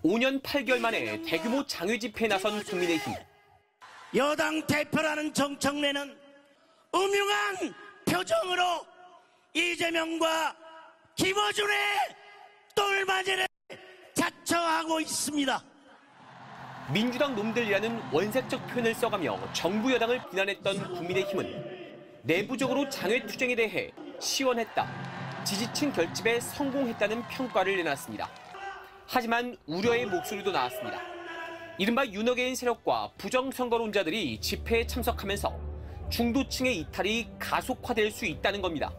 5년 8개월 만에 대규모 장외 집회에 나선 국민의힘. 여당 대표라는 정청래는 음흉한 표정으로 이재명과 김어준의 똘마제를 자처하고 있습니다. 민주당 놈들이라는 원색적 표현을 써가며 정부 여당을 비난했던 국민의힘은 내부적으로 장외 투쟁에 대해 시원했다, 지지층 결집에 성공했다는 평가를 내놨습니다. 하지만 우려의 목소리도 나왔습니다. 이른바 윤호개인 세력과 부정선거론자들이 집회에 참석하면서 중도층의 이탈이 가속화될 수 있다는 겁니다.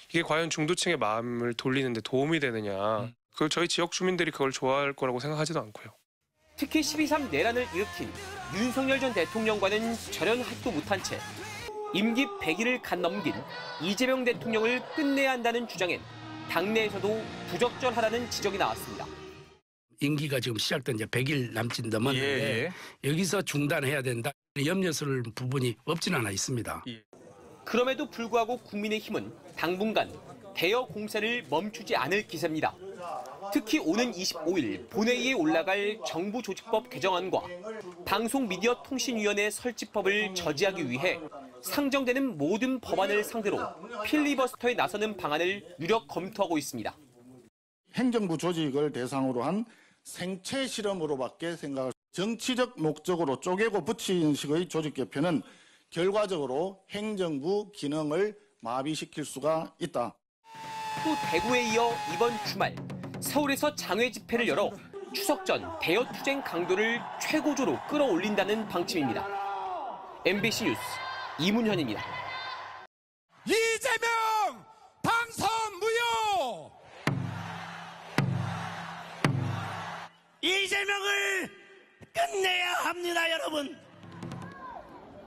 이게 과연 중도층의 마음을 돌리는 데 도움이 되느냐. 저희 지역 주민들이 그걸 좋아할 거라고 생각하지도 않고요. 특히 12.3 내란을 일으킨 윤석열 전 대통령과는 절연하지도 못한 채 임기 100일을 갓 넘긴 이재명 대통령을 끝내야 한다는 주장엔 당내에서도 부적절하다는 지적이 나왔습니다. 임기가 지금 시작된 지 100일 남짓 넘었는데 여기서 중단해야 된다. 염려스러운 부분이 없진 않아 있습니다. 그럼에도 불구하고 국민의힘은 당분간 대여 공세를 멈추지 않을 기세입니다. 특히 오는 25일 본회의에 올라갈 정부조직법 개정안과 방송미디어통신위원회 설치법을 저지하기 위해 상정되는 모든 법안을 상대로 필리버스터에 나서는 방안을 유력 검토하고 있습니다. 행정부 조직을 대상으로 한 생체 실험으로밖에 생각할 정치적 목적으로 쪼개고 붙이는 식의 조직 개편은 결과적으로 행정부 기능을 마비시킬 수가 있다. 또 대구에 이어 이번 주말 서울에서 장외 집회를 열어 추석 전 대여 투쟁 강도를 최고조로 끌어올린다는 방침입니다. MBC 뉴스 이문현입니다. 이재명 당선 무효! 이재명을 끝내야 합니다, 여러분.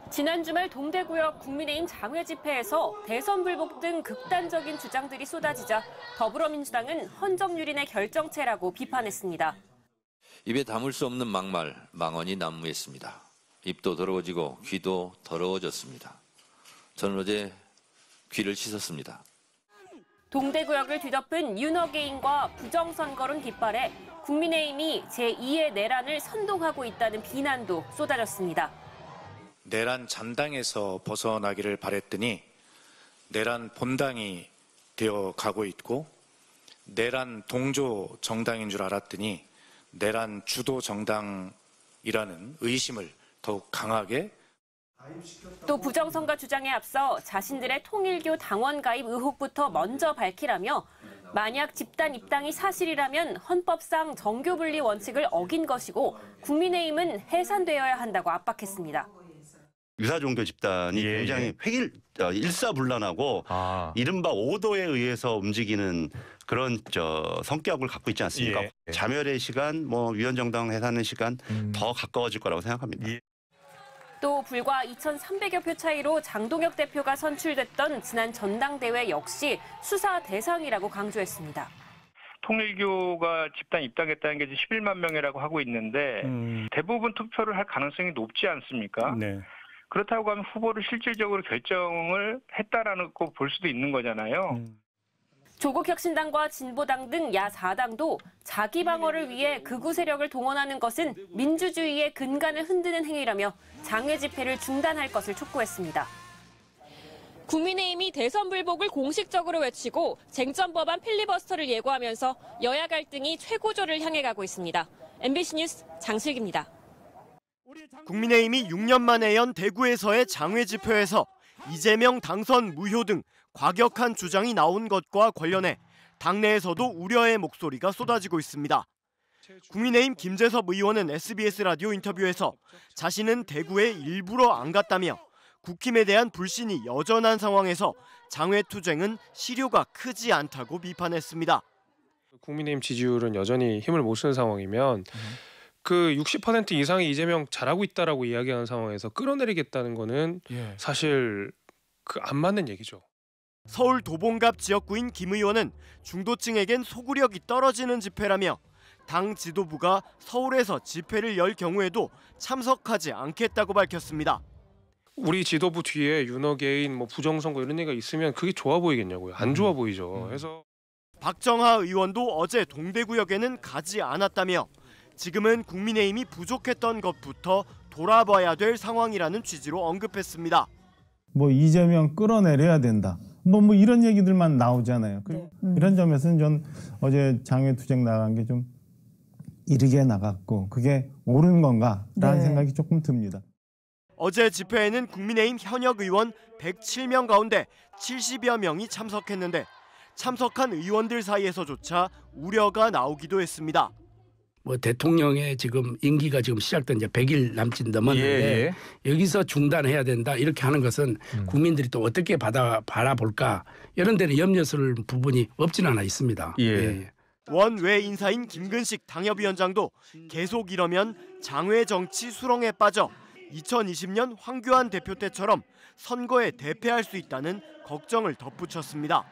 지난 주말 동대구역 국민의힘 장외 집회에서 대선 불복 등 극단적인 주장들이 쏟아지자 더불어민주당은 헌정유린의 결정체라고 비판했습니다. 입에 담을 수 없는 막말, 망언이 난무했습니다. 입도 더러워지고 귀도 더러워졌습니다. 저는 어제 귀를 씻었습니다. 동대구역을 뒤덮은 윤호개인과 부정선거론 깃발에 국민의힘이 제2의 내란을 선동하고 있다는 비난도 쏟아졌습니다. 내란 잔당에서 벗어나기를 바랬더니 내란 본당이 되어 가고 있고, 내란 동조 정당인 줄 알았더니 내란 주도 정당이라는 의심을 더욱 강하게. 또 부정선거 주장에 앞서 자신들의 통일교 당원 가입 의혹부터 먼저 밝히라며 만약 집단 입당이 사실이라면 헌법상 정교분리 원칙을 어긴 것이고 국민의힘은 해산되어야 한다고 압박했습니다. 유사종교 집단이 굉장히 일사불란하고 이른바 오도에 의해서 움직이는 그런 성격을 갖고 있지 않습니까? 자멸의 시간, 위원정당 해산의 시간 더 가까워질 거라고 생각합니다. 또 불과 2,300여 표 차이로 장동혁 대표가 선출됐던 지난 전당대회 역시 수사 대상이라고 강조했습니다. 통일교가 집단 입당했다는 게 11만 명이라고 하고 있는데 대부분 투표를 할 가능성이 높지 않습니까? 네. 그렇다고 하면 후보를 실질적으로 결정을 했다라는 거 볼 수도 있는 거잖아요. 조국혁신당과 진보당 등 야4당도 자기 방어를 위해 극우 세력을 동원하는 것은 민주주의의 근간을 흔드는 행위라며 장외 집회를 중단할 것을 촉구했습니다. 국민의힘이 대선 불복을 공식적으로 외치고 쟁점 법안 필리버스터를 예고하면서 여야 갈등이 최고조를 향해 가고 있습니다. MBC 뉴스 장슬기입니다. 국민의힘이 6년 만에 연 대구에서의 장외 집회에서 이재명 당선 무효 등 과격한 주장이 나온 것과 관련해 당내에서도 우려의 목소리가 쏟아지고 있습니다. 국민의힘 김재섭 의원은 SBS 라디오 인터뷰에서 자신은 대구에 일부러 안 갔다며 국힘에 대한 불신이 여전한 상황에서 장외 투쟁은 실효가 크지 않다고 비판했습니다. 국민의힘 지지율은 여전히 힘을 못 쓰는 상황이면 그 60% 이상이 이재명 잘하고 있다라고 이야기하는 상황에서 끌어내리겠다는 거는 사실 안 맞는 얘기죠. 서울 도봉갑 지역구인 김 의원은 중도층에겐 소구력이 떨어지는 집회라며 당 지도부가 서울에서 집회를 열 경우에도 참석하지 않겠다고 밝혔습니다. 우리 지도부 뒤에 윤호개인, 부정선거 이런 얘기가 있으면 그게 좋아 보이겠냐고요. 안 좋아 보이죠. 그래서 박정하 의원도 어제 동대구역에는 가지 않았다며 지금은 국민의힘이 부족했던 것부터 돌아봐야 될 상황이라는 취지로 언급했습니다. 뭐 이재명 끌어내려야 된다. 뭐 이런 얘기들만 나오잖아요. 이런 점에서는 전 어제 장외투쟁 나간 게 좀 이르게 나갔고 그게 옳은 건가라는 생각이 조금 듭니다. 어제 집회에는 국민의힘 현역 의원 107명 가운데 70여 명이 참석했는데 참석한 의원들 사이에서조차 우려가 나오기도 했습니다. 뭐 대통령의 지금 임기가 지금 시작된 이제 100일 남짓 넘었는데 여기서 중단해야 된다 이렇게 하는 것은 국민들이 또 어떻게 바라볼까 이런 데는 염려스러울 부분이 없진 않아 있습니다. 원외 인사인 김근식 당협위원장도 계속 이러면 장외 정치 수렁에 빠져 2020년 황교안 대표 때처럼 선거에 대패할 수 있다는 걱정을 덧붙였습니다.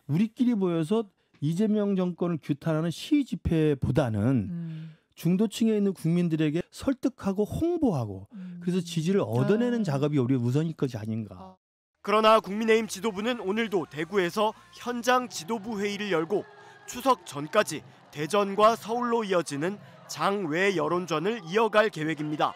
우리끼리 모여서 이재명 정권을 규탄하는 시위 집회보다는 중도층에 있는 국민들에게 설득하고 홍보하고 그래서 지지를 얻어내는 작업이 우리 우선일 것이 아닌가. 그러나 국민의힘 지도부는 오늘도 대구에서 현장 지도부 회의를 열고 추석 전까지 대전과 서울로 이어지는 장외 여론전을 이어갈 계획입니다.